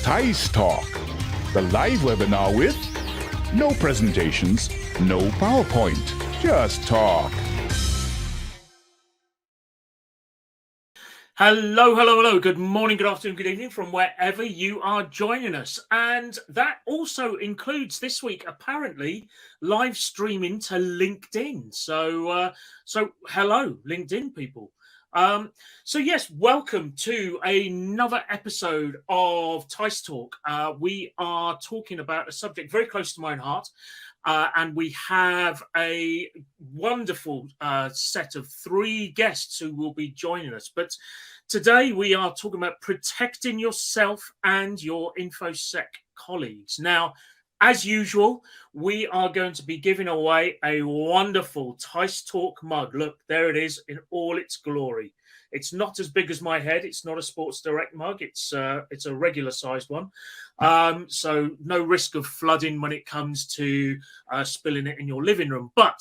teissTalk, the live webinar with no presentations, no PowerPoint, just talk. Hello. Good morning, good afternoon, good evening from wherever you are joining us. And that also includes this week, apparently, live streaming to LinkedIn. So hello, LinkedIn people. So yes, welcome to another episode of teissTalk. We are talking about a subject very close to my own heart. And we have a wonderful set of three guests who will be joining us. But today we are talking about protecting yourself and your InfoSec colleagues. Now, as usual, we are going to be giving away a wonderful teissTalk mug. Look, there it is in all its glory. It's not as big as my head. It's not a Sports Direct mug. It's a regular sized one. So no risk of flooding when it comes to spilling it in your living room. But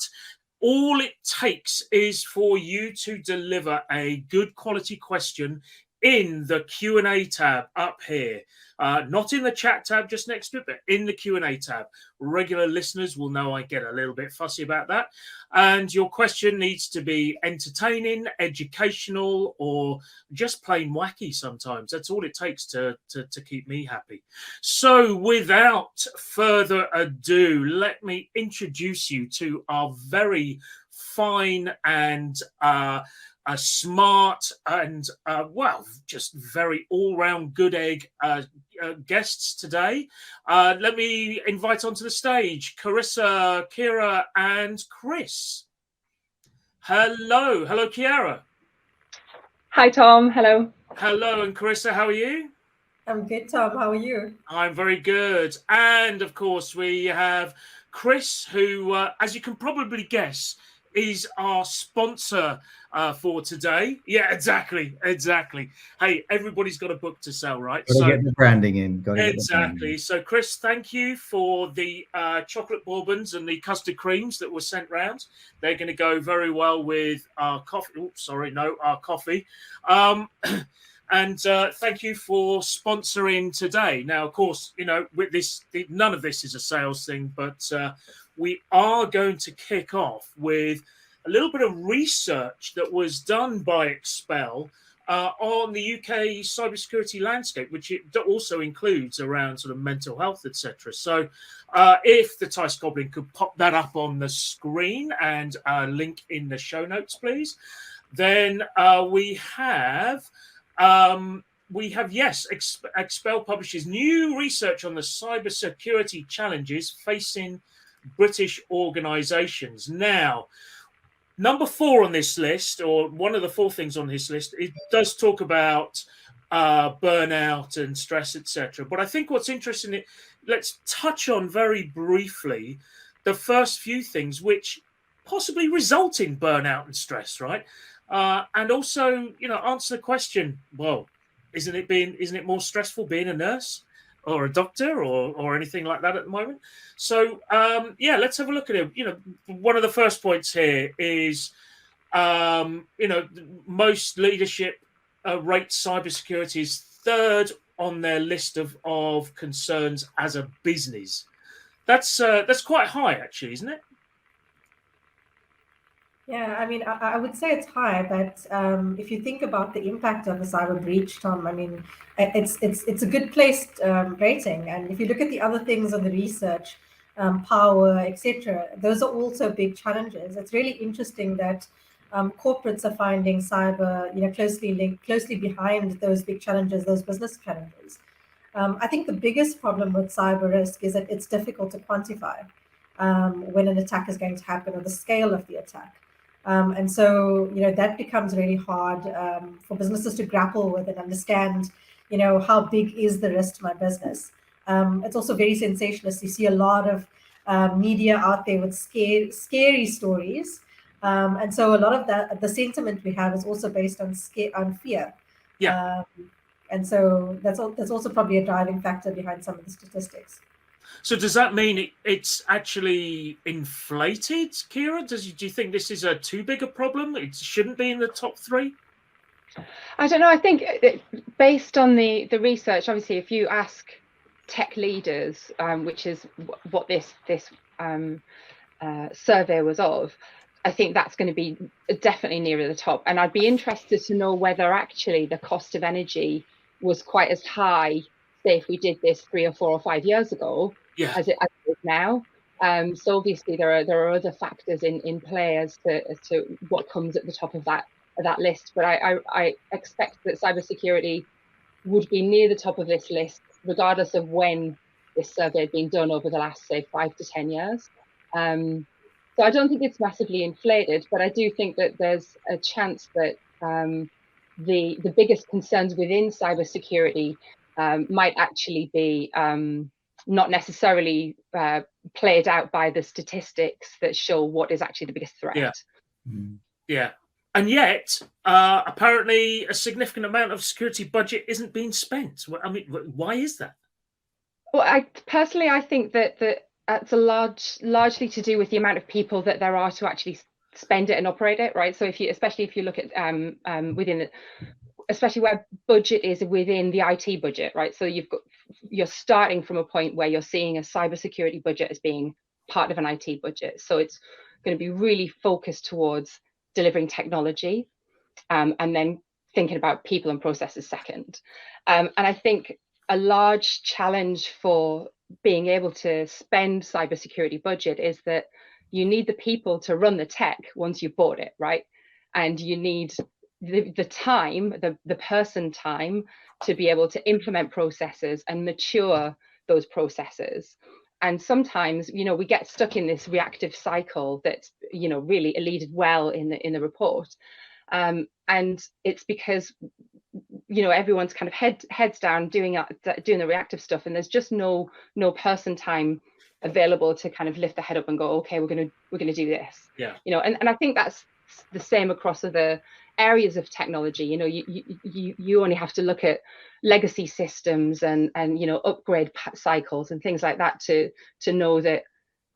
all it takes is for you to deliver a good quality question in the Q&A tab up here. Not in the chat tab just next to it, but in the Q&A tab. Regular listeners will know I get a little bit fussy about that. And your question needs to be entertaining, educational, or just plain wacky sometimes. That's all it takes to keep me happy. So without further ado, let me introduce you to our very fine and smart and, just very all-round good egg guests today. Let me invite onto the stage Carissa, Kira, and Chris. Hello, Kiara. Hi, Tom. Hello. Hello, and Carissa, how are you? I'm good, Tom. How are you? I'm very good. And, of course, we have Chris, who, as you can probably guess, is our sponsor for today. Yeah, exactly. Hey, everybody's got a book to sell, right? Got to get the branding in. Exactly. So, Chris, thank you for the chocolate bourbons and the custard creams that were sent round. They're going to go very well with our coffee. Our coffee. And thank you for sponsoring today. Now, of course, with this, none of this is a sales thing, but we are going to kick off with a little bit of research that was done by Expel on the UK cybersecurity landscape, which it also includes around sort of mental health, etc. So if the Tice Goblin could pop that up on the screen and link in the show notes, please. Then we have, Expel publishes new research on the cybersecurity challenges facing British organisations. Now, number 4 on this list, or one of the 4 things on this list, it does talk about burnout and stress, etc. But I think what's interesting, let's touch on very briefly the first few things which possibly result in burnout and stress, right? And also, answer the question, well, isn't it more stressful being a nurse or a doctor or anything like that at the moment? So, let's have a look at it. One of the first points here is, most leadership rate cybersecurity is 3rd on their list of concerns as a business. That's quite high, actually, isn't it? Yeah, I mean, I would say it's high, but if you think about the impact of a cyber breach, Tom, I mean, it's a good placed rating. And if you look at the other things on the research, power, etc., those are also big challenges. It's really interesting that corporates are finding cyber, closely behind those big challenges, those business challenges. I think the biggest problem with cyber risk is that it's difficult to quantify when an attack is going to happen or the scale of the attack. And so, that becomes really hard for businesses to grapple with and understand, how big is the risk to my business. It's also very sensationalist. You see a lot of media out there with scary stories. And so a lot of the sentiment we have is also based on fear. Yeah. And so that's also probably a driving factor behind some of the statistics. So does that mean it's actually inflated, Kira? Do you think this is too big a problem? It shouldn't be in the top 3? I don't know. I think based on the research, obviously, if you ask tech leaders, which is what this survey was of, I think that's going to be definitely nearer the top. And I'd be interested to know whether actually the cost of energy was quite as high, say, if we did this 3 or 4 or 5 years ago, as it is now. So obviously there are other factors in play as to what comes at the top of that list. But I expect that cybersecurity would be near the top of this list, regardless of when this survey had been done over the last, say, 5 to 10 years. So I don't think it's massively inflated, but I do think that there's a chance that the biggest concerns within cybersecurity might actually be not necessarily played out by the statistics that show what is actually the biggest threat. Yeah. And yet, apparently, a significant amount of security budget isn't being spent. I mean, why is that? Well, I think that it's largely to do with the amount of people that there are to actually spend it and operate it, right? So especially if you look at especially where budget is within the IT budget, right? So you're starting from a point where you're seeing a cybersecurity budget as being part of an IT budget. So it's going to be really focused towards delivering technology, and then thinking about people and processes second. And I think a large challenge for being able to spend cybersecurity budget is that you need the people to run the tech once you've bought it, right? And you need the time, the person time to be able to implement processes and mature those processes. And sometimes, we get stuck in this reactive cycle that's, really alluded well in the report. And it's because, everyone's kind of heads down doing the reactive stuff, and there's just no person time available to kind of lift the head up and go, okay, we're gonna do this. Yeah. And I think that's the same across other areas of technology. You only have to look at legacy systems and upgrade cycles and things like that to know that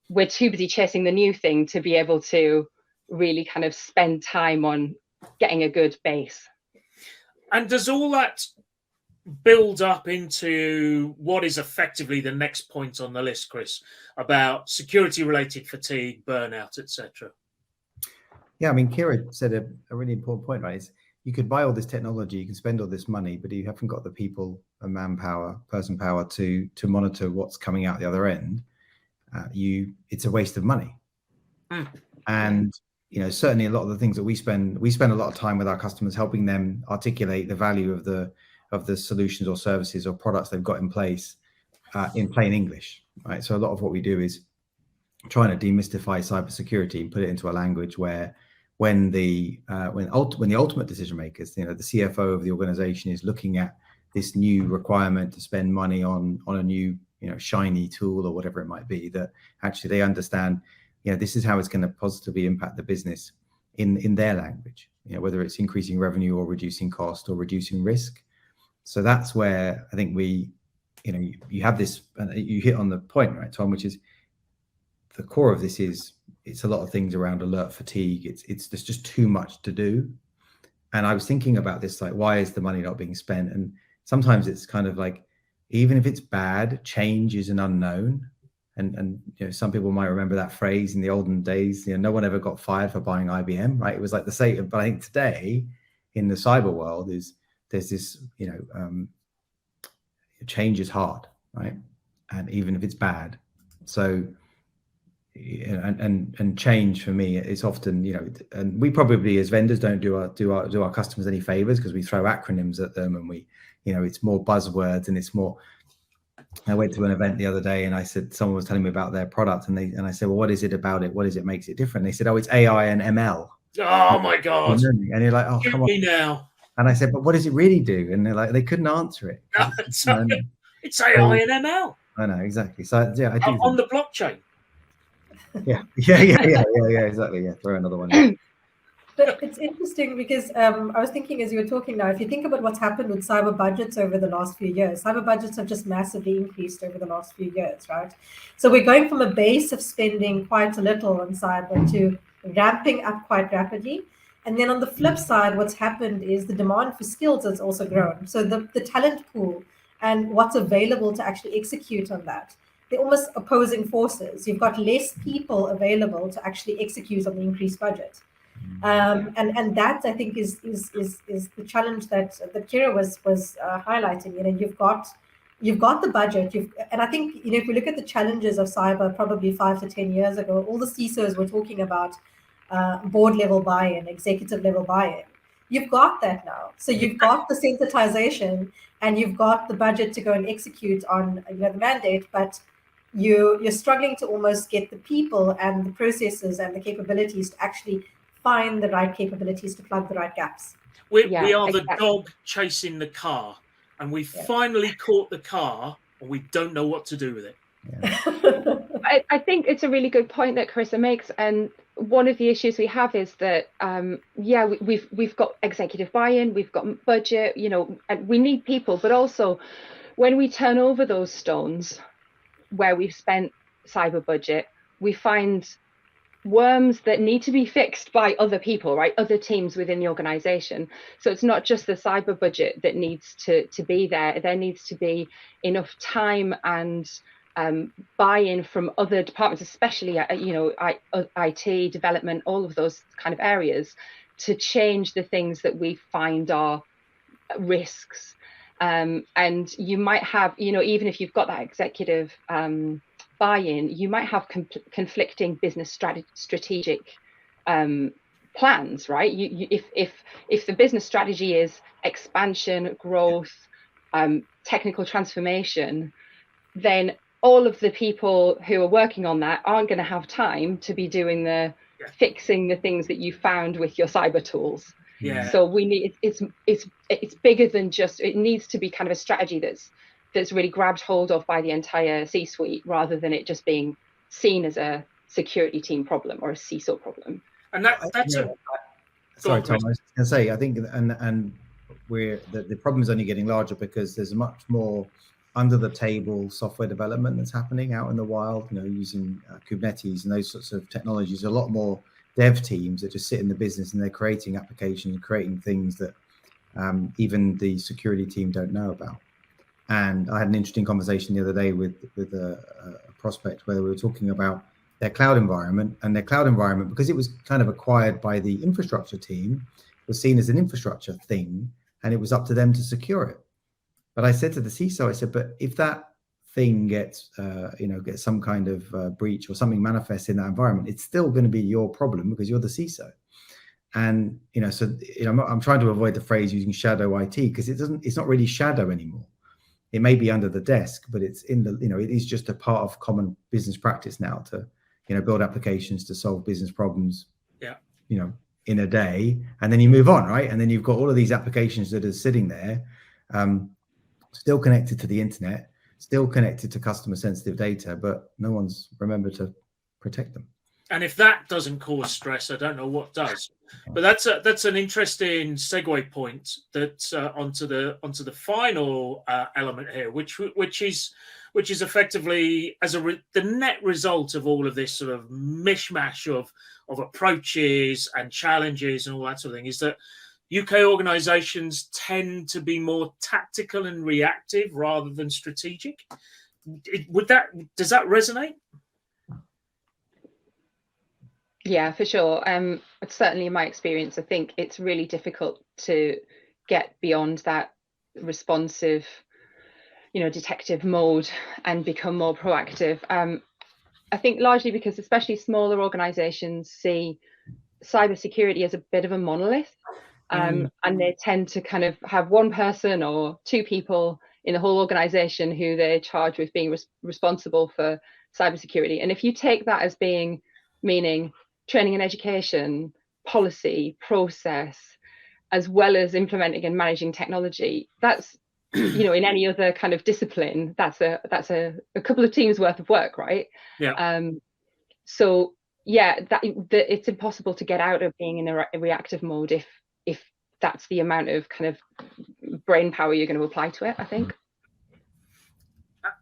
we're too busy chasing the new thing to be able to really kind of spend time on getting a good base. And does all that build up into what is effectively the next point on the list, Chris, about security-related fatigue, burnout, etc.? Yeah, I mean, Kira said a really important point, right? Is you could buy all this technology, you can spend all this money, but you haven't got the people and manpower, person power to monitor what's coming out the other end. It's a waste of money. And certainly a lot of the things that we spend a lot of time with our customers, helping them articulate the value of the solutions or services or products they've got in place in plain English, right? So a lot of what we do is trying to demystify cybersecurity and put it into a language where when the ultimate decision makers, the CFO of the organization is looking at this new requirement to spend money on a new shiny tool or whatever it might be, that actually they understand this is how it's going to positively impact the business in their language, whether it's increasing revenue or reducing cost or reducing risk. So that's where I think you have this, and you hit on the point, right, Tom, which is the core of this is it's a lot of things around alert fatigue. There's just too much to do. And I was thinking about this, like, why is the money not being spent? And sometimes it's kind of like, even if it's bad, change is an unknown. And some people might remember that phrase in the olden days, no one ever got fired for buying IBM, right? It was like the same. But I think today in the cyber world there's this, change is hard, right? And even if it's bad. So, and change for me is often, and we probably as vendors don't do our customers any favors because we throw acronyms at them, and we, it's more buzzwords and it's more. I went to an event the other day and I said, someone was telling me about their product, and I said, well, what is it about it? What is it makes it different? They said, oh, it's AI and ML. Oh my God. And you're like, oh, come on. Now. And I said, but what does it really do? And they're like, they couldn't answer it. It's AI and ML. I know, exactly. So yeah, I do. On the blockchain. Yeah, exactly. Yeah, throw another one in. But it's interesting because I was thinking as you were talking now, if you think about what's happened with cyber budgets over the last few years, cyber budgets have just massively increased over the last few years, right? So we're going from a base of spending quite a little on cyber to ramping up quite rapidly. And then on the flip side, what's happened is the demand for skills has also grown. So the talent pool and what's available to actually execute on that, they're almost opposing forces. You've got less people available to actually execute on the increased budget. And that, I think, is the challenge that Kira was highlighting. You know, you've got the budget, and I think, you know, if we look at the challenges of cyber probably 5 to 10 years ago, all the CISOs were talking about board level buy-in, executive level buy-in. You've got that now. So you've got the sensitization and you've got the budget to go and execute on, you know, the mandate, but you're struggling to almost get the people and the processes and the capabilities to actually find the right capabilities to plug the right gaps. We are the dog chasing the car, and we finally caught the car, and we don't know what to do with it. Yeah. I think it's a really good point that Carissa makes, and one of the issues we have is that we've got executive buy-in, we've got budget, you know, and we need people, but also when we turn over those stones where we've spent cyber budget, we find worms that need to be fixed by other people, right? Other teams within the organization. So it's not just the cyber budget that needs to be there. There needs to be enough time and buy-in from other departments, especially, you know, IT, development, all of those kind of areas, to change the things that we find are risks. And you might have, you know, even if you've got that executive buy-in, you might have conflicting business strategic plans, right? If the business strategy is expansion, growth, technical transformation, then all of the people who are working on that aren't going to have time to be doing fixing the things that you found with your cyber tools. Yeah. So we need it's bigger than just, it needs to be kind of a strategy that's really grabbed hold of by the entire C-suite, rather than it just being seen as a security team problem or a CISO problem. And that's sorry, Tom, I was going to say, I think, and the problem is only getting larger because there's much more under the table software development that's happening out in the wild, you know, using Kubernetes and those sorts of technologies. A lot more dev teams that just sit in the business and they're creating applications, creating things that even the security team don't know about. And I had an interesting conversation the other day with a prospect where we were talking about their cloud environment, and their cloud environment, because it was kind of acquired by the infrastructure team, was seen as an infrastructure thing, and it was up to them to secure it. But I said to the CISO, I said, but if that thing gets some kind of breach or something manifests in that environment, it's still going to be your problem because you're the CISO. And, you know, so, you know, I'm trying to avoid the phrase using shadow IT, because it's not really shadow anymore. It may be under the desk, but it's in the, you know, it is just a part of common business practice now to, you know, build applications to solve business problems, you know, in a day, and then you move on, right? And then you've got all of these applications that are sitting there, still connected to the internet, still connected to customer sensitive data, but no one's remembered to protect them. And if that doesn't cause stress, I don't know what does. But that's an interesting segue point that onto the final element here, which is effectively the net result of all of this sort of mishmash of approaches and challenges and all that sort of thing, is that UK organisations tend to be more tactical and reactive rather than strategic. Does that resonate? Yeah, for sure. Certainly in my experience, I think it's really difficult to get beyond that responsive, you know, detective mode and become more proactive. I think largely because especially smaller organizations see cybersecurity as a bit of a monolith, and they tend to kind of have one person or two people in the whole organization who they're charged with being responsible for cybersecurity. And if you take that as meaning training and education, policy, process, as well as implementing and managing technology, that's, you know, in any other kind of discipline, that's a couple of teams worth of work, right? Yeah. So yeah, that it's impossible to get out of being in a reactive mode if that's the amount of kind of brain power you're going to apply to it, I think.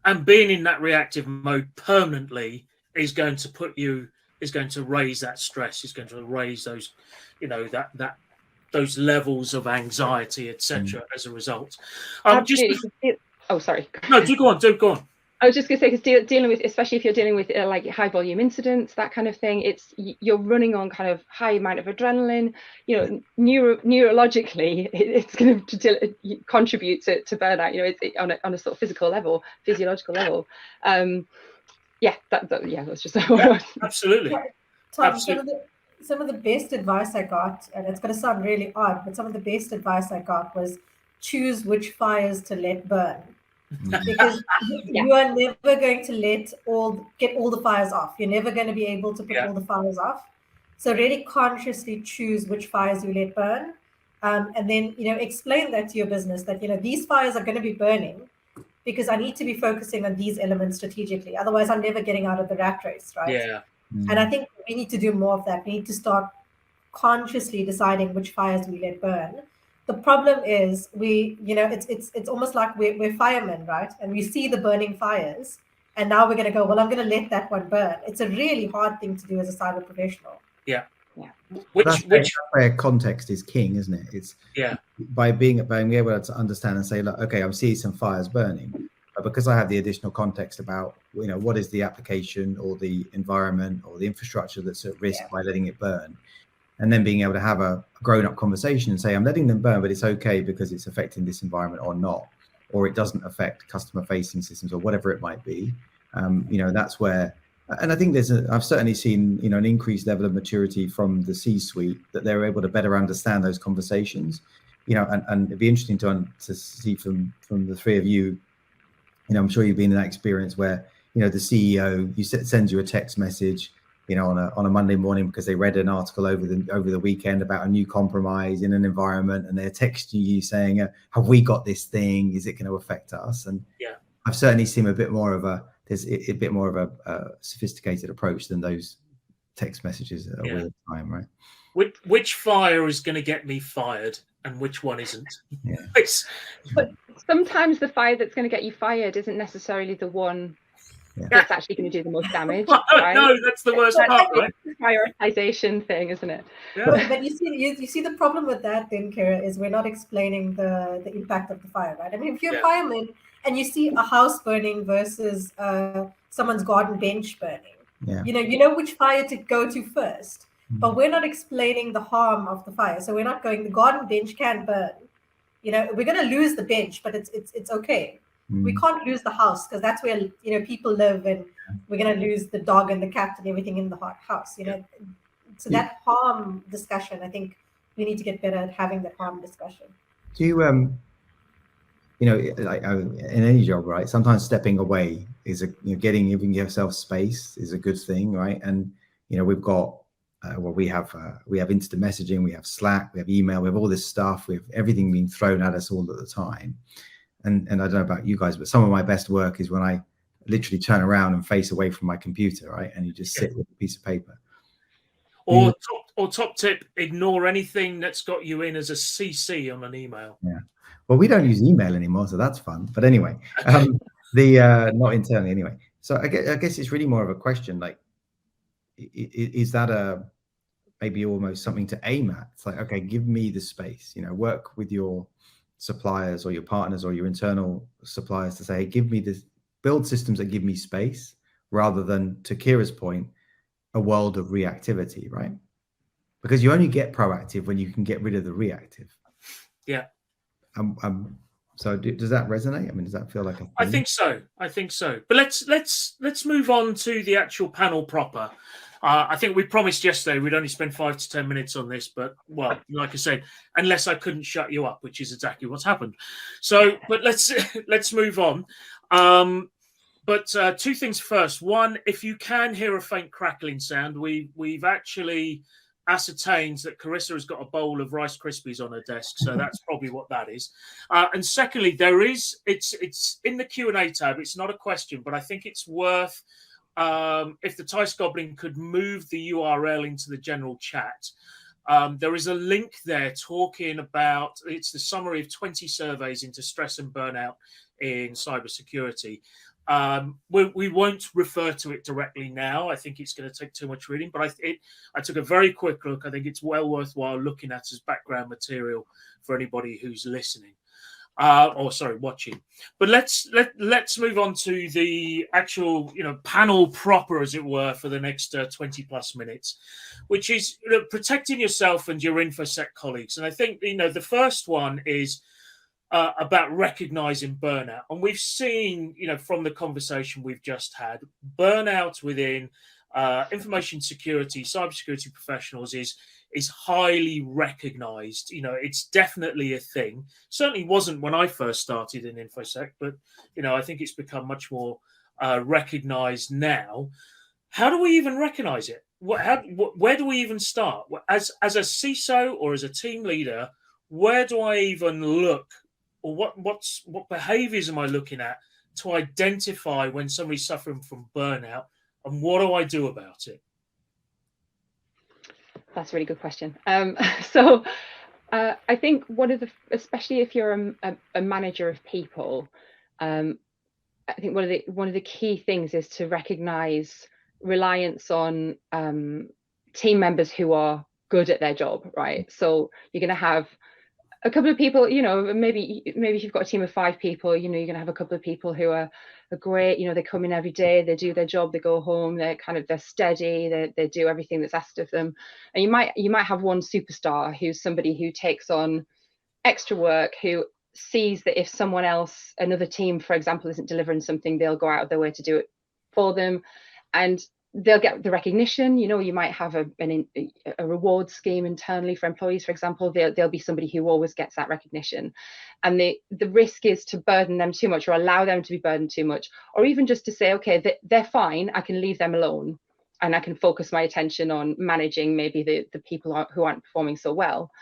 And being in that reactive mode permanently is going to put you is going to raise that stress, is going to raise those, those levels of anxiety, etc. as a result. Absolutely. Oh, sorry. No, do go on. I was just going to say, because dealing with, especially if you're dealing with like high volume incidents, that kind of thing, you're running on kind of high amount of adrenaline. Neurologically, it's going to contribute to burnout. On a sort of physiological level. That's just absolutely. Tom, Absolutely. Some of the best advice I got, and it's going to sound really odd, but some of the best advice I got was choose which fires to let burn. Because you are never going to get all the fires off. You're never going to be able to put all the fires off. So really consciously choose which fires you let burn, and then explain that to your business that these fires are going to be burning because I need to be focusing on these elements strategically. Otherwise, I'm never getting out of the rat race, right? Yeah. And I think we need to do more of that. We need to start consciously deciding which fires we let burn. The problem is it's almost like we're firemen, right? And we see the burning fires, and now we're going to go, well, I'm going to let that one burn. It's a really hard thing to do as a cyber professional. Yeah. Which where context is king, isn't it? It's by being able to understand and say, look, okay, I'm seeing some fires burning, but because I have the additional context about what is the application or the environment or the infrastructure that's at risk by letting it burn. And then being able to have a grown-up conversation and say, I'm letting them burn, but it's okay because it's affecting this environment or not, or it doesn't affect customer-facing systems or whatever it might be. That's where, and I think I've certainly seen, an increased level of maturity from the C-suite that they're able to better understand those conversations. And it'd be interesting to see from the three of you. I'm sure you've been in that experience where the CEO sends you a text message, on a Monday morning because they read an article over the weekend about a new compromise in an environment, and they're texting you saying, "Have we got this thing? Is it going to affect us?" And I've certainly seen a bit more of a sophisticated approach than those text messages at all the time, right? Which fire is going to get me fired and which one isn't? Yeah. But sometimes the fire that's going to get you fired isn't necessarily the one that's actually going to do the most damage. Right? No, that's the worst part, right? Prioritization thing, isn't it? Yeah. But you see the problem with that then, Kira, is we're not explaining the impact of the fire, right? I mean, if you're a fireman and you see a house burning versus someone's garden bench burning, you know which fire to go to first. But we're not explaining the harm of the fire. So we're not going, the garden bench can burn. We're going to lose the bench, but it's okay. We can't lose the house because that's where people live, and we're going to lose the dog and the cat and everything in the house. So that harm discussion, I think we need to get better at having that harm discussion. Do you like in any job, right? Sometimes stepping away is giving yourself space is a good thing, right? And we've got we have instant messaging, we have Slack, we have email, we have all this stuff, we have everything being thrown at us all at the time. And I don't know about you guys, but some of my best work is when I literally turn around and face away from my computer, right? And you just sit with a piece of paper. Or top tip, ignore anything that's got you in as a CC on an email. Yeah. Well, we don't use email anymore, so that's fun. But anyway, not internally anyway. So I guess it's really more of a question, like, is that maybe almost something to aim at? It's like, okay, give me the space, work with your suppliers or your partners or your internal suppliers to say, give me this, build systems that give me space, rather than, to Kira's point, a world of reactivity, right? Because you only get proactive when you can get rid of the reactive. Yeah. So does that resonate? I mean, does that feel like a thing? I think so. But let's move on to the actual panel proper. I think we promised yesterday we'd only spend 5 to 10 minutes on this, but well, like I said, unless I couldn't shut you up, which is exactly what's happened. So, but let's move on. But two things first. One, if you can hear a faint crackling sound, we've actually ascertained that Carissa has got a bowl of Rice Krispies on her desk, so that's probably what that is. And secondly, it's in the Q&A tab. It's not a question, but I think it's worth, if the Tice Goblin could move the URL into the general chat. There is a link there talking about, it's the summary of 20 surveys into stress and burnout in cybersecurity. We won't refer to it directly now. I think it's going to take too much reading, but I took a very quick look. I think it's well worthwhile looking at as background material for anybody who's listening. Watching. But let's move on to the actual panel proper, as it were, for the next 20 plus minutes, which is protecting yourself and your InfoSec colleagues. And I think the first one is about recognizing burnout, and we've seen from the conversation we've just had, burnout within information security, cybersecurity professionals is highly recognized. It's definitely a thing. Certainly wasn't when I first started in InfoSec, but I think it's become much more recognized now. How do we even recognize it? Where do we even start? As a CISO or as a team leader, where do I even look, or what behaviors am I looking at to identify when somebody's suffering from burnout, and what do I do about it? That's a really good question. So I think especially if you're a manager of people, I think one of the key things is to recognize reliance on team members who are good at their job, right? So you're going to have a couple of people, maybe if you've got a team of 5 people, you're going to have a couple of people who are great. They come in every day, they do their job, they go home, they're steady, they do everything that's asked of them. And you might have one superstar who's somebody who takes on extra work, who sees that if someone else, another team, for example, isn't delivering something, they'll go out of their way to do it for them, and they'll get the recognition. You might have a reward scheme internally for employees, for example. There'll be somebody who always gets that recognition, and the risk is to burden them too much, or allow them to be burdened too much, or even just to say, okay, they're fine, I can leave them alone, and I can focus my attention on managing maybe the people who aren't performing so well.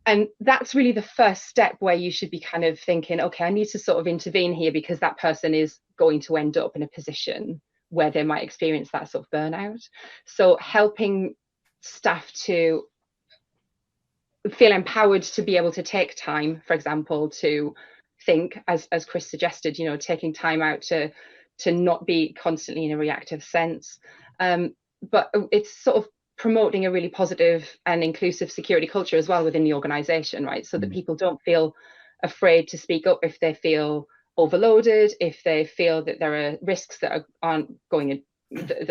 And that's really the first step, where you should be kind of thinking, okay, I need to sort of intervene here, because that person is going to end up in a position where they might experience that sort of burnout. So helping staff to feel empowered to be able to take time, for example, to think, as Chris suggested, taking time out to not be constantly in a reactive sense. But it's sort of promoting a really positive and inclusive security culture as well within the organization, right? So that people don't feel afraid to speak up if they feel overloaded, if they feel that there are risks that are going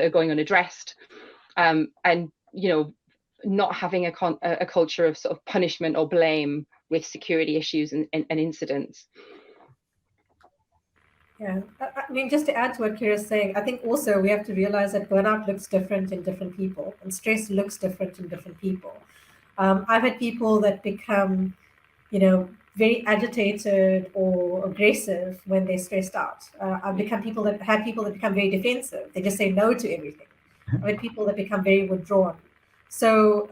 unaddressed, and not having a culture of sort of punishment or blame with security issues and incidents. Yeah, I mean, just to add to what Kira's saying, I think also we have to realize that burnout looks different in different people, and stress looks different in different people. I've had people that become, very agitated or aggressive when they're stressed out. I've had people that become very defensive. They just say no to everything. I've had people that become very withdrawn. So,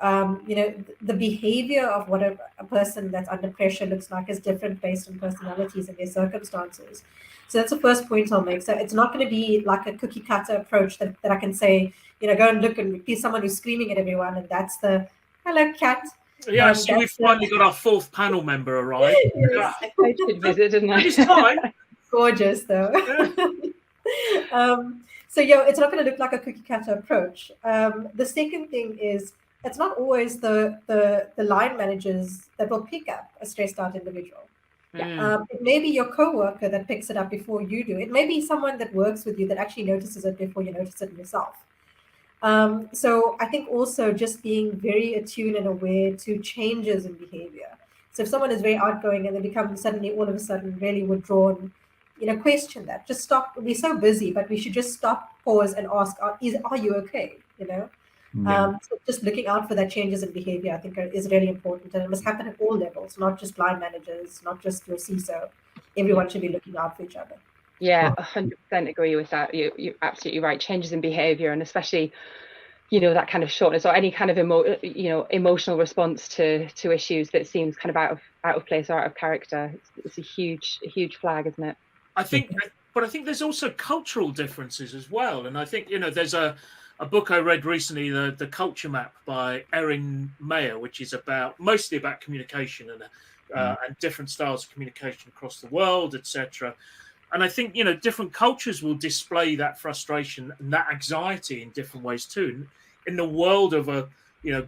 the behavior of what a person that's under pressure looks like is different based on personalities and their circumstances. So that's the first point I'll make. So it's not going to be like a cookie cutter approach that I can say, go and look and be someone who's screaming at everyone, and that's the hello cat. Yeah, so we've finally got our 4th panel member arrived. Yes. I should visit, didn't I? It's time. Gorgeous, though. Yeah. So, it's not going to look like a cookie cutter approach. The second thing is, it's not always the line managers that will pick up a stressed out individual. It may be your coworker that picks it up before you do. It may be someone that works with you that actually notices it before you notice it yourself. So I think also just being very attuned and aware to changes in behavior. So if someone is very outgoing and they become suddenly all of a sudden really withdrawn, question that. Just stop. We're so busy, but we should just stop, pause, and ask, are you okay? So just looking out for that changes in behavior, I think, is really important, and it must happen at all levels, not just line managers, not just your CISO. Everyone should be looking out for each other. Yeah, 100% agree with that. You're absolutely right. Changes in behavior, and especially, that kind of shortness or any kind of emotional response to issues that seems kind of out of place or out of character. It's a huge flag, isn't it? I think there's also cultural differences as well, and I think there's a book I read recently, the Culture Map by Erin Mayer, which is mostly about communication and different styles of communication across the world, etc. And I think, different cultures will display that frustration and that anxiety in different ways too. In the world of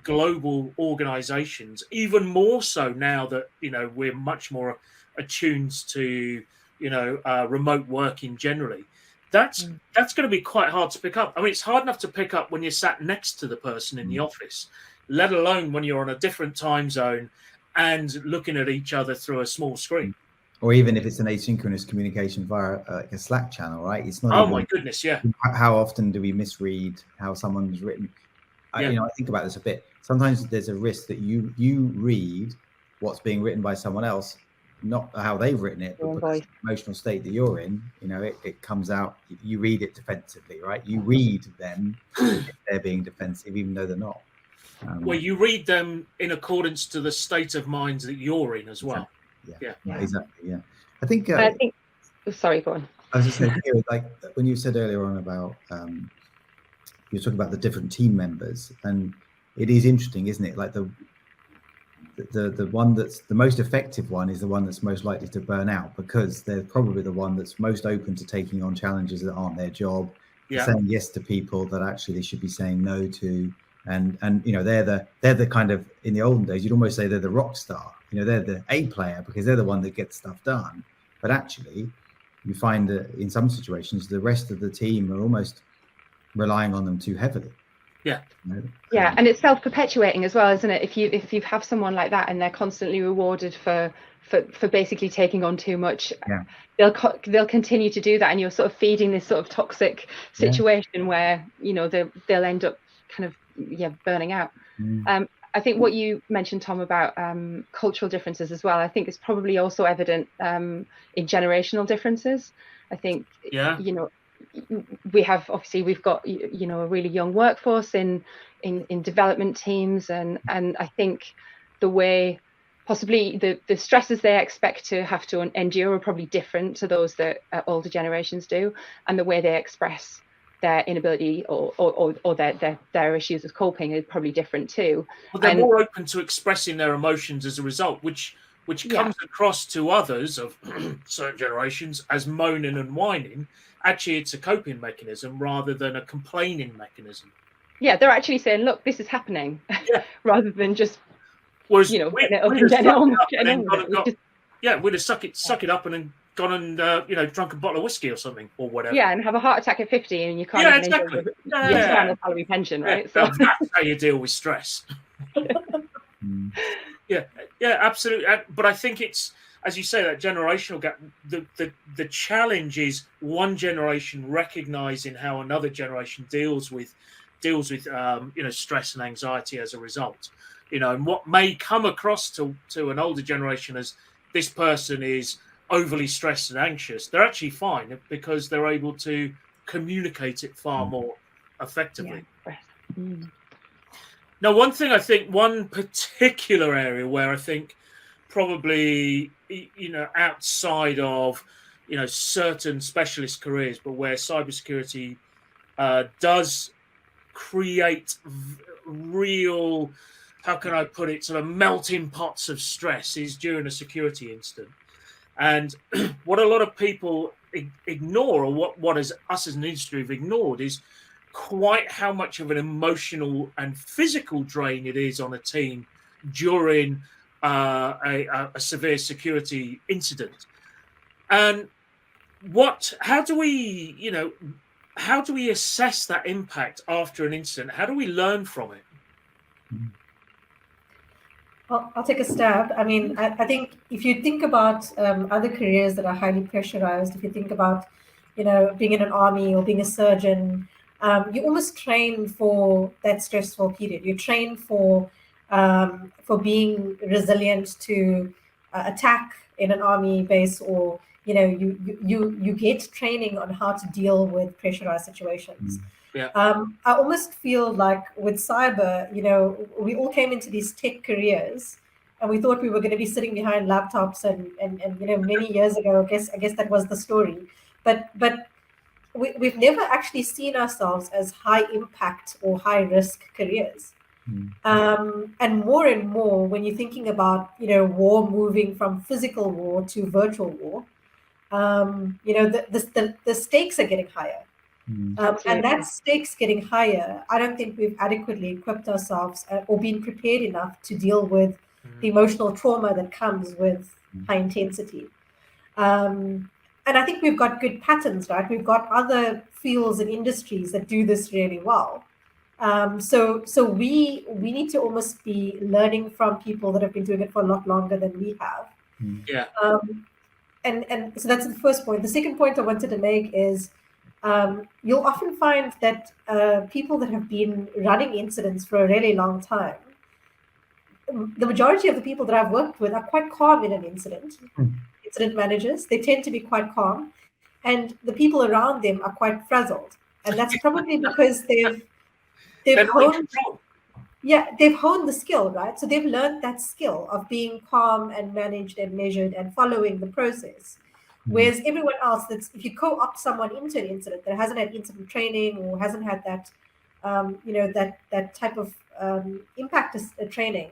global organizations, even more so now that, we're much more attuned to, remote working generally. That's going to be quite hard to pick up. I mean, it's hard enough to pick up when you're sat next to the person in the office, let alone when you're on a different time zone and looking at each other through a small screen. Or even if it's an asynchronous communication via a Slack channel, right? It's not. Oh my goodness, yeah. How often do we misread how someone's written? I think about this a bit. Sometimes there's a risk that you read what's being written by someone else, not how they've written it, but because the emotional state that you're in, it comes out. You read it defensively, right? You read them if they're being defensive, even though they're not. Well, you read them in accordance to the state of mind that you're in as well. Yeah, exactly. Yeah, I think. Sorry, go on. I was just saying, like when you said earlier on about you're talking about the different team members, and it is interesting, isn't it? Like the one that's the most effective one is the one that's most likely to burn out, because they're probably the one that's most open to taking on challenges that aren't their job, saying yes to people that actually they should be saying no to. And they're the kind of, in the olden days, you'd almost say they're the rock star. They're the A player because they're the one that gets stuff done. But actually, you find that in some situations, the rest of the team are almost relying on them too heavily. Yeah. Yeah, and it's self-perpetuating as well, isn't it? If you have someone like that and they're constantly rewarded for basically taking on too much, they'll continue to do that, and you're sort of feeding this sort of toxic situation where they'll end up kind of burning out. I think what you mentioned, Tom, about cultural differences as well, I think it's probably also evident in generational differences. I think we've got a really young workforce in development teams, and I think the way possibly the stresses they expect to have to endure are probably different to those that older generations do, and the way they express their inability or their issues of coping is probably different too. Well, they're more open to expressing their emotions as a result, which comes across to others of certain generations as moaning and whining. Actually, it's a coping mechanism rather than a complaining mechanism. Yeah, they're actually saying, look, this is happening, rather than just, whereas we'd have suck it up and then gone and drunk a bottle of whiskey or something or whatever. Yeah, and have a heart attack at 50 and you can't even enjoy your standard salary pension, right? So that's how you deal with stress. Yeah, absolutely. But I think it's, as you say, that generational gap. The challenge is one generation recognizing how another generation deals with stress and anxiety as a result. And what may come across to an older generation as this person is overly stressed and anxious, they're actually fine because they're able to communicate it far more effectively. Now, one particular area where I think probably, outside of, certain specialist careers, but where cybersecurity does create real, how can I put it, sort of melting pots of stress, is during a security incident. And what a lot of people ignore, or what us as an industry have ignored, is quite how much of an emotional and physical drain it is on a team during a severe security incident. And how do we assess that impact after an incident? How do we learn from it? I'll take a stab. I mean, I think if you think about other careers that are highly pressurized, if you think about, being in an army or being a surgeon, you almost train for that stressful period. You train for being resilient to attack in an army base, or you get training on how to deal with pressurized situations. I almost feel like with cyber, we all came into these tech careers and we thought we were going to be sitting behind laptops and many years ago, I guess that was the story. But we've never actually seen ourselves as high impact or high risk careers. And more when you're thinking about, war moving from physical war to virtual war, the stakes are getting higher. And that stakes getting higher, I don't think we've adequately equipped ourselves or been prepared enough to deal with the emotional trauma that comes with high intensity. And I think we've got good patterns, right? We've got other fields and industries that do this really well. So we need to almost be learning from people that have been doing it for a lot longer than we have. Yeah. And so that's the first point. The second point I wanted to make is you'll often find that people that have been running incidents for a really long time, the majority of the people that I've worked with are quite calm in an incident. Incident managers, they tend to be quite calm, and the people around them are quite frazzled. And that's probably because they've honed the skill, right? So they've learned that skill of being calm and managed and measured and following the process. Whereas everyone else, if you co-opt someone into an incident that hasn't had incident training or hasn't had that, that type of impact training,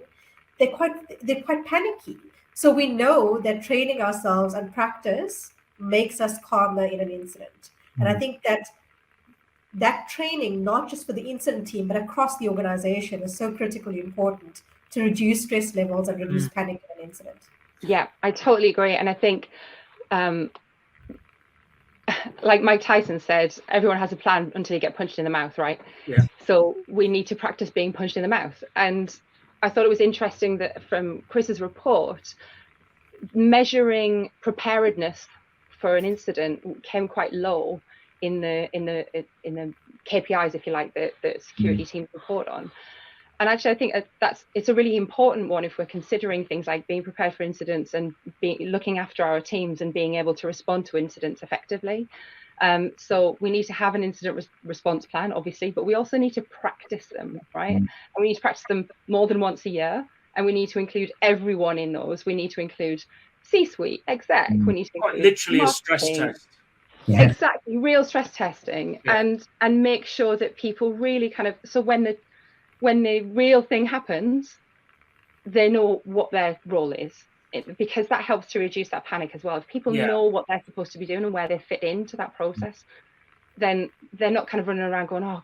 they're quite panicky. So we know that training ourselves and practice makes us calmer in an incident. And I think that training, not just for the incident team, but across the organization, is so critically important to reduce stress levels and reduce panic in an incident. Yeah, I totally agree. And I think, like Mike Tyson said, everyone has a plan until you get punched in the mouth, right? Yeah. So we need to practice being punched in the mouth. And I thought it was interesting that from Chris's report, measuring preparedness for an incident came quite low in the KPIs, if you like, that security teams report on. And actually, I think it's a really important one if we're considering things like being prepared for incidents and looking after our teams and being able to respond to incidents effectively. So we need to have an incident response plan, obviously, but we also need to practice them, right? And we need to practice them more than once a year. And we need to include everyone in those. We need to include C-suite, exec. We need to include literally marketing. a stress test. Yeah. Exactly, real stress testing, and make sure that people really kind of, so when the real thing happens, they know what their role is, because that helps to reduce that panic as well. If people know what they're supposed to be doing and where they fit into that process, then they're not kind of running around going, oh,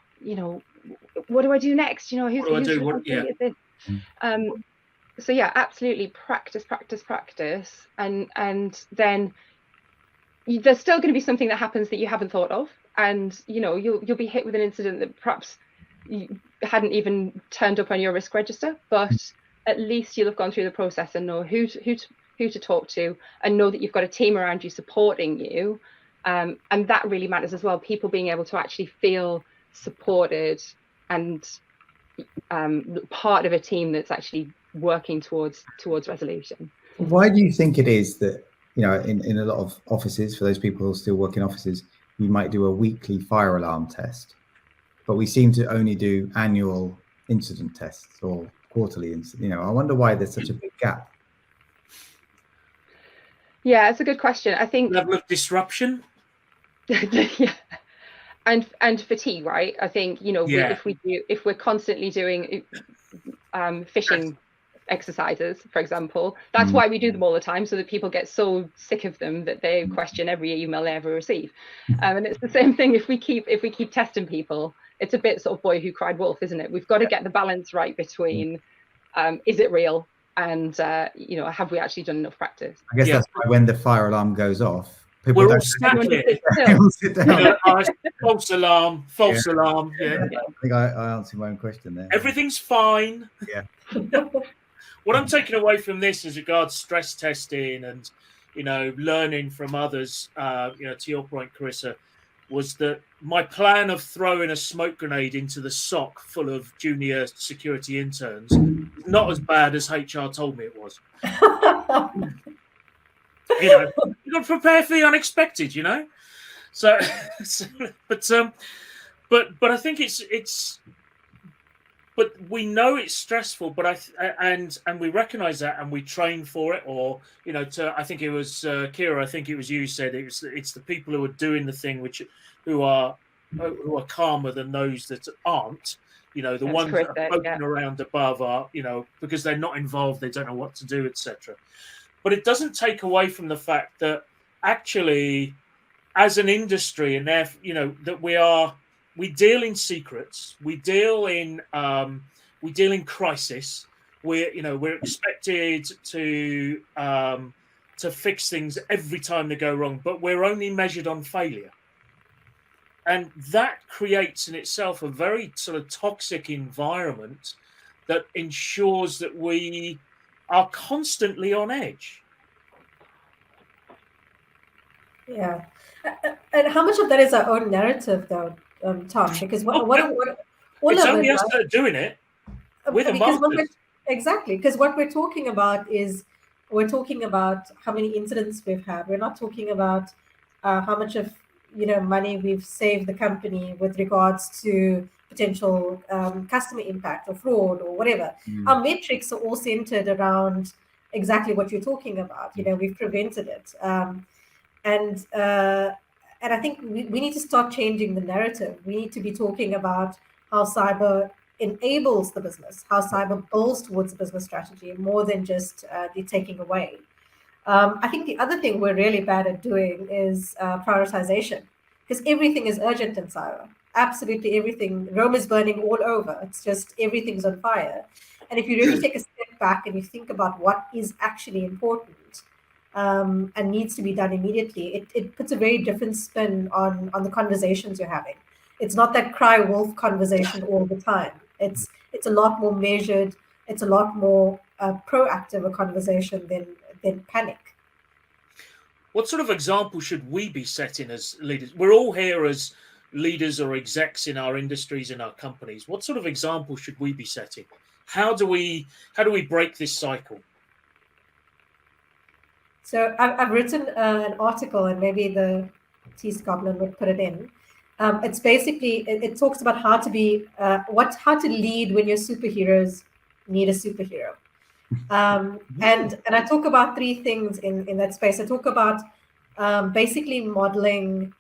what do I do next? Who's this? So yeah, absolutely, practice, and then there's still going to be something that happens that you haven't thought of, and you'll be hit with an incident that perhaps you hadn't even turned up on your risk register, but at least you'll have gone through the process and know who to talk to, and know that you've got a team around you supporting you, and that really matters as well. People being able to actually feel supported and part of a team that's actually working towards resolution. Why do you think it is that in a lot of offices, for those people who still work in offices, you might do a weekly fire alarm test, but we seem to only do annual incident tests or quarterly incident? I wonder why there's such a big gap. Yeah, it's a good question. I think level of disruption. Yeah. And fatigue, right? I think if we're constantly doing phishing exercises, for example, that's why we do them all the time, so that people get so sick of them that they question every email they ever receive. And it's the same thing if we keep testing people. It's a bit sort of boy who cried wolf, isn't it? We've got to get the balance right between is it real and have we actually done enough practice? I guess that's why when the fire alarm goes off, people we're all sat here. sit down. False alarm. Yeah. I think I answered my own question there. Everything's fine. Yeah. What I'm taking away from this as regards stress testing and learning from others, to your point, Carissa, was that my plan of throwing a smoke grenade into the SOC full of junior security interns is not as bad as HR told me it was. You got to prepare for the unexpected, So, but I think it's. But we know it's stressful, but and we recognise that, and we train for it. Or I think it was Kira. I think it was you said it's the people who are doing the thing who are calmer than those that aren't. The ones that are poking around above are because they're not involved, they don't know what to do, etc. But it doesn't take away from the fact that actually, as an industry, and therefore, that we deal in secrets, we deal in crisis. We're expected to fix things every time they go wrong, but we're only measured on failure. And that creates in itself a very sort of toxic environment that ensures that we are constantly on edge. Yeah. And how much of that is our own narrative, though, Tom? Because all it's of only it, us that are doing it. We're the because markers. exactly, because what we're talking about is we're talking about how many incidents we've had. We're not talking about how much of money we've saved the company with regards to potential customer impact or fraud or whatever. Our metrics are all centered around exactly what you're talking about. We've prevented it. And I think we need to start changing the narrative. We need to be talking about how cyber enables the business, how cyber builds towards the business strategy, more than just the taking away. I think the other thing we're really bad at doing is prioritization, because everything is urgent in cyber. Absolutely everything. Rome is burning all over. It's just everything's on fire. And if you really take a step back and you think about what is actually important, and needs to be done immediately, it puts a very different spin on the conversations you're having. It's not that cry wolf conversation all the time. It's a lot more measured. It's a lot more proactive a conversation than panic. What sort of example should we be setting as leaders? We're all here as leaders or execs in our industries, in our companies. What sort of example should we be setting? How do we break this cycle? So I've written an article, and maybe the teissTalk would put it in. It's basically, it talks about how to be how to lead when your superheroes need a superhero. And I talk about three things in that space. I talk about basically modeling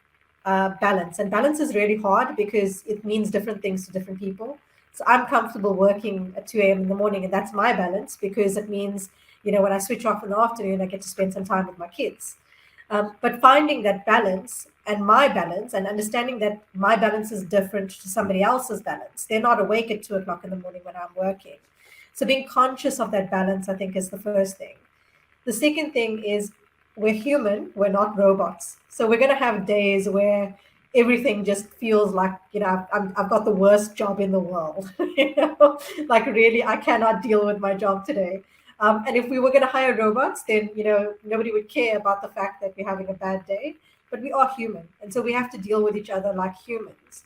balance, and balance is really hard because it means different things to different people. So I'm comfortable working at 2 a.m. in the morning, and that's my balance, because it means when I switch off in the afternoon, I get to spend some time with my kids. But finding that balance and my balance, and understanding that my balance is different to somebody else's balance. They're not awake at 2 o'clock in the morning when I'm working. So being conscious of that balance, I think, is the first thing. The second thing is we're human, we're not robots. So we're going to have days where everything just feels like, I've got the worst job in the world. Like really, I cannot deal with my job today. And if we were going to hire robots, then nobody would care about the fact that we're having a bad day. But we are human, and so we have to deal with each other like humans.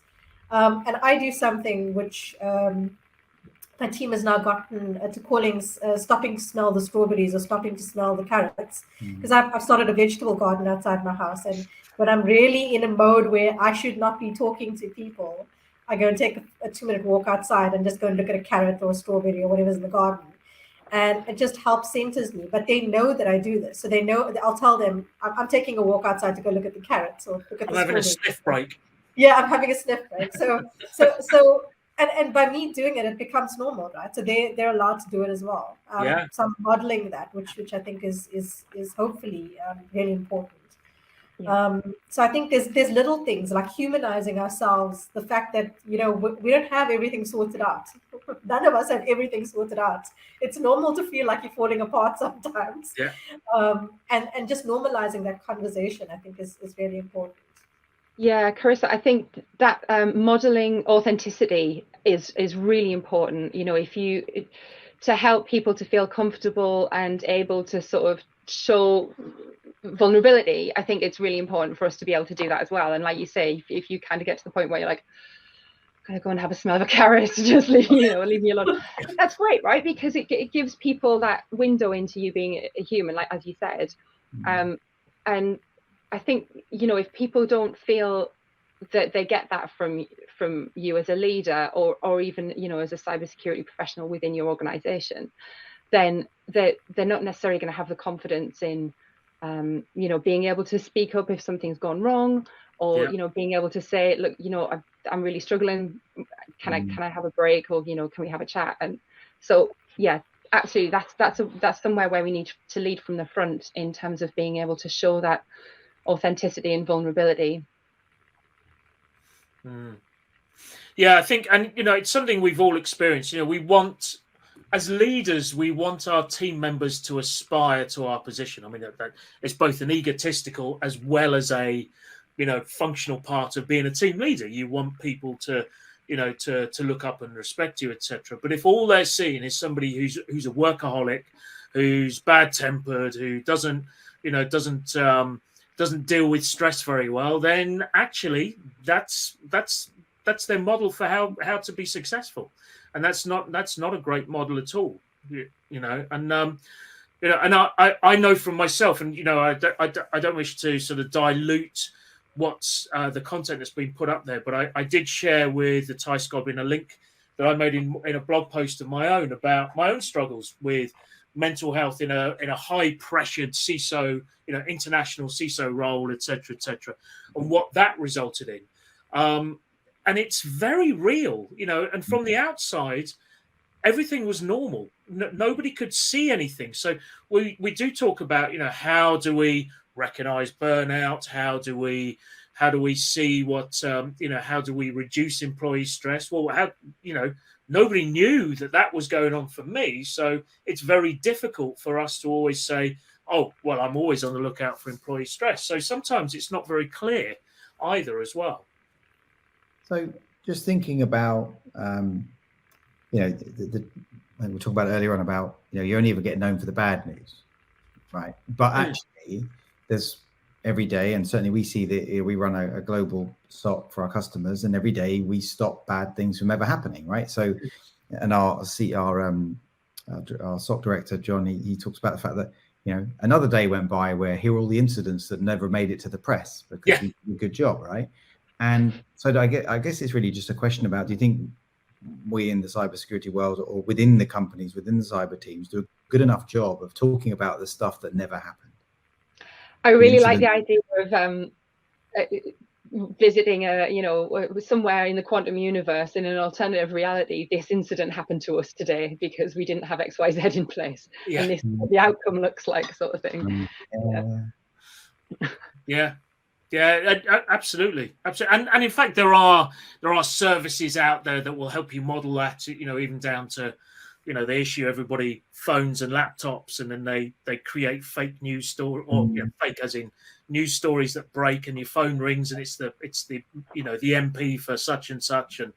And I do something which my team has now gotten to calling stopping to smell the strawberries or stopping to smell the carrots, because I've started a vegetable garden outside my house, and when I'm really in a mode where I should not be talking to people, I go and take a 2-minute walk outside and just go and look at a carrot or a strawberry or whatever's in the garden. And it just helps centers me. But they know that I do this. So they know, I'll tell them, I'm taking a walk outside to go look at the carrots or look at the strawberries. I'm having a sniff break. Yeah, I'm having a sniff break. So and by me doing it, it becomes normal, right? So they're allowed to do it as well. So I'm modeling that, which I think is hopefully really important. Yeah. So I think there's little things like humanizing ourselves, the fact that we don't have everything sorted out. None of us have everything sorted out. It's normal to feel like you're falling apart sometimes. Yeah. And just normalizing that conversation, I think, is really important. Yeah, Carissa, I think that modeling authenticity is really important. To help people to feel comfortable and able to sort of show vulnerability, I think it's really important for us to be able to do that as well. And like you say, if you kind of get to the point where you're like, I'm gonna go and have a smell of a carrot, just leave me alone. That's great, right? Because it gives people that window into you being a human, like as you said. And I think if people don't feel that they get that from you as a leader, or even as a cybersecurity professional within your organization, then they're not necessarily going to have the confidence in being able to speak up if something's gone wrong, or being able to say, look, I'm really struggling, can I have a break, or can we have a chat? And so absolutely, that's somewhere where we need to lead from the front in terms of being able to show that authenticity and vulnerability. Yeah, I think, and it's something we've all experienced. We want, as leaders, we want our team members to aspire to our position. I mean, that it's both an egotistical as well as a, functional part of being a team leader. You want people to, to look up and respect you, etc. But if all they're seeing is somebody who's a workaholic, who's bad-tempered, who doesn't deal with stress very well, then actually that's their model for how to be successful, and that's not a great model at all. And I know from myself, and I don't wish to sort of dilute what's the content that's been put up there, but I did share with the teissTalk a link that I made in a blog post of my own about my own struggles with mental health in a high pressured CISO, international CISO role, etc., and what that resulted in. And it's very real, and from the outside, everything was normal. Nobody could see anything. So we do talk about, how do we recognize burnout? How do we see what, how do we reduce employee stress? Well, nobody knew that was going on for me. So it's very difficult for us to always say, oh, well, I'm always on the lookout for employee stress. So sometimes it's not very clear either as well. So just thinking about, we were talking about earlier on about, you only ever get known for the bad news, right? But actually, there's every day, and certainly we see that we run a global SOC for our customers, and every day we stop bad things from ever happening, right? So, and our SOC director, John, he talks about the fact that, another day went by where here are all the incidents that never made it to the press because we did a good job, right? And so I guess it's really just a question about, do you think we in the cybersecurity world or within the companies, within the cyber teams, do a good enough job of talking about the stuff that never happened? I really like the idea of visiting somewhere in the quantum universe in an alternative reality. This incident happened to us today because we didn't have XYZ in place, and this is what the outcome looks like, sort of thing. Yeah, absolutely. And in fact, there are services out there that will help you model that. Even down to, they issue everybody phones and laptops, and then they create fake news story, or fake as in news stories that break, and your phone rings, and it's the the MP for such and such, and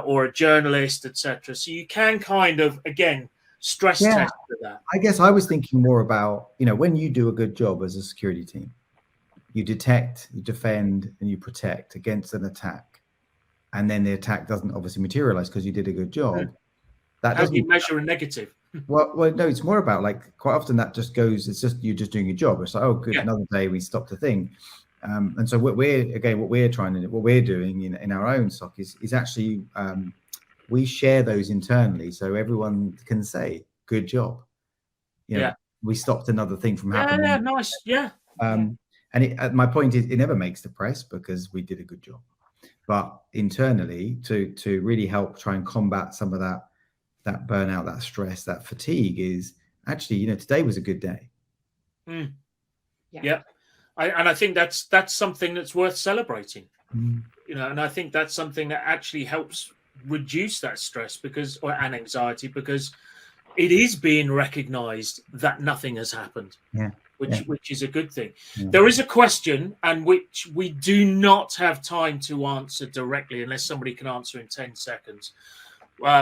or a journalist, etc. So you can kind of again stress test for that. I guess I was thinking more about when you do a good job as a security team. You detect, you defend, and you protect against an attack, and then the attack doesn't obviously materialize because you did a good job. That How do you measure a negative? Well, no, it's more about quite often that just goes. It's just you're just doing your job. It's like, oh, good, another day we stopped a thing. And so what we're doing in our own SOC is actually we share those internally, so everyone can say, good job. We stopped another thing from happening. Yeah, nice. Yeah. And my point is, it never makes the press because we did a good job. But internally, to really help try and combat some of that burnout, that stress, that fatigue, is actually, today was a good day. Yeah. I think that's something that's worth celebrating. And I think that's something that actually helps reduce that stress and anxiety, because it is being recognized that nothing has happened. Which is a good thing. There is a question, and which we do not have time to answer directly unless somebody can answer in 10 seconds.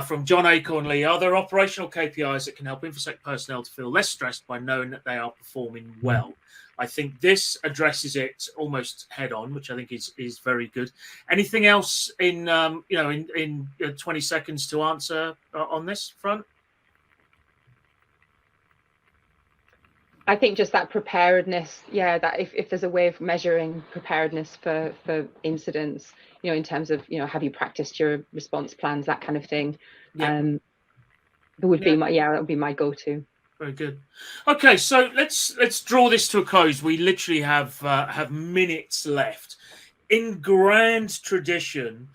From John Acornley, are there operational KPIs that can help InfoSec personnel to feel less stressed by knowing that they are performing well? I think this addresses it almost head on, which I think is very good. Anything else in 20 seconds to answer on this front? I think just that preparedness, that if there's a way of measuring preparedness for incidents, in terms of, have you practiced your response plans, that kind of thing, that would be my go-to. Very good. Okay, so let's draw this to a close. We literally have minutes left. In grand tradition,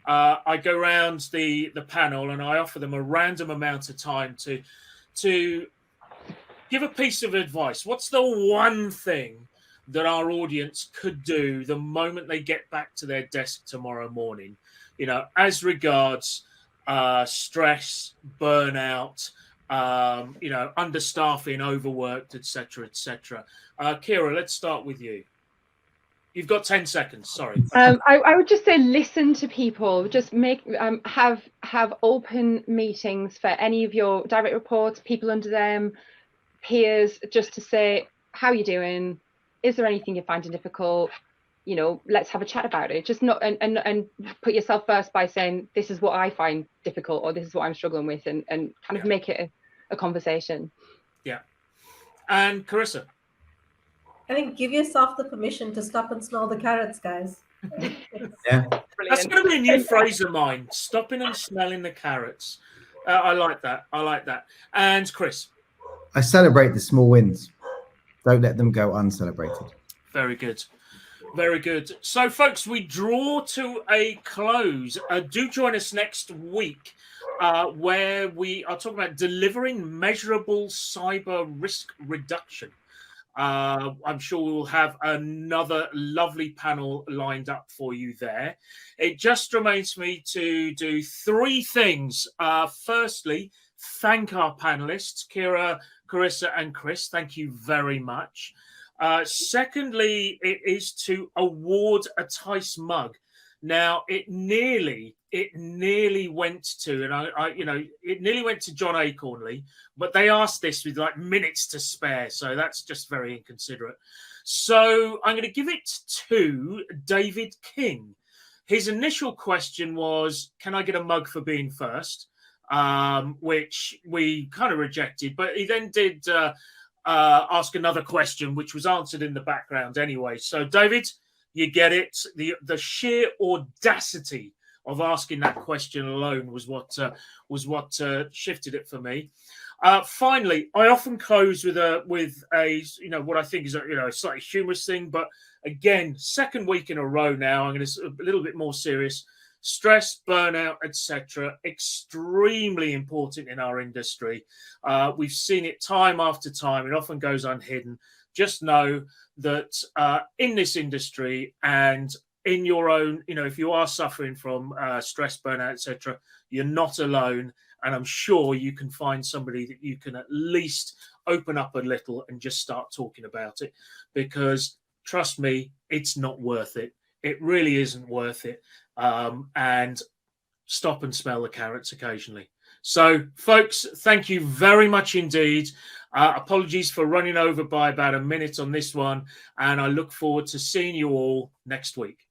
I go around the panel and I offer them a random amount of time to give a piece of advice. What's the one thing that our audience could do the moment they get back to their desk tomorrow morning, as regards stress, burnout, understaffing, overworked, etc., etc. Kira, let's start with you. You've got 10 seconds. Sorry. I would just say listen to people. Just make have open meetings for any of your direct reports, people under them, peers, just to say, how are you doing? Is there anything you're finding difficult? Let's have a chat about it. Just not and put yourself first by saying, this is what I find difficult, or this is what I'm struggling with, and kind of make it a conversation. Yeah. And Carissa? I think give yourself the permission to stop and smell the carrots, guys. Yeah. That's going to be a new phrase of mine, stopping and smelling the carrots. I like that. And Chris? I celebrate the small wins. Don't let them go uncelebrated. Very good. Very good. So, folks, we draw to a close. Do join us next week, where we are talking about delivering measurable cyber risk reduction. I'm sure we'll have another lovely panel lined up for you there. It just remains me to do three things. Firstly, thank our panelists, Kira, Carissa, and Chris. Thank you very much. Secondly, it is to award a Teiss mug. Now, it nearly went to, it nearly went to John Acornley, but they asked this with like minutes to spare, so that's just very inconsiderate. So I'm going to give it to David King. His initial question was, can I get a mug for being first? Which we kind of rejected, but he then did ask another question, which was answered in the background anyway. So, David, you get it. The sheer audacity of asking that question alone was what shifted it for me. Finally, I often close with a what I think is a slightly humorous thing, but again, second week in a row now, I'm going to a little bit more serious. Stress, burnout, etc., extremely important in our industry. We've seen it time after time. It often goes unhidden. Just know that in this industry and in your own, if you are suffering from stress, burnout, etc., you're not alone. And I'm sure you can find somebody that you can at least open up a little and just start talking about it. Because trust me, it's not worth it. It really isn't worth it. And stop and smell the carrots occasionally. So, folks, thank you very much indeed. Apologies for running over by about a minute on this one, and I look forward to seeing you all next week.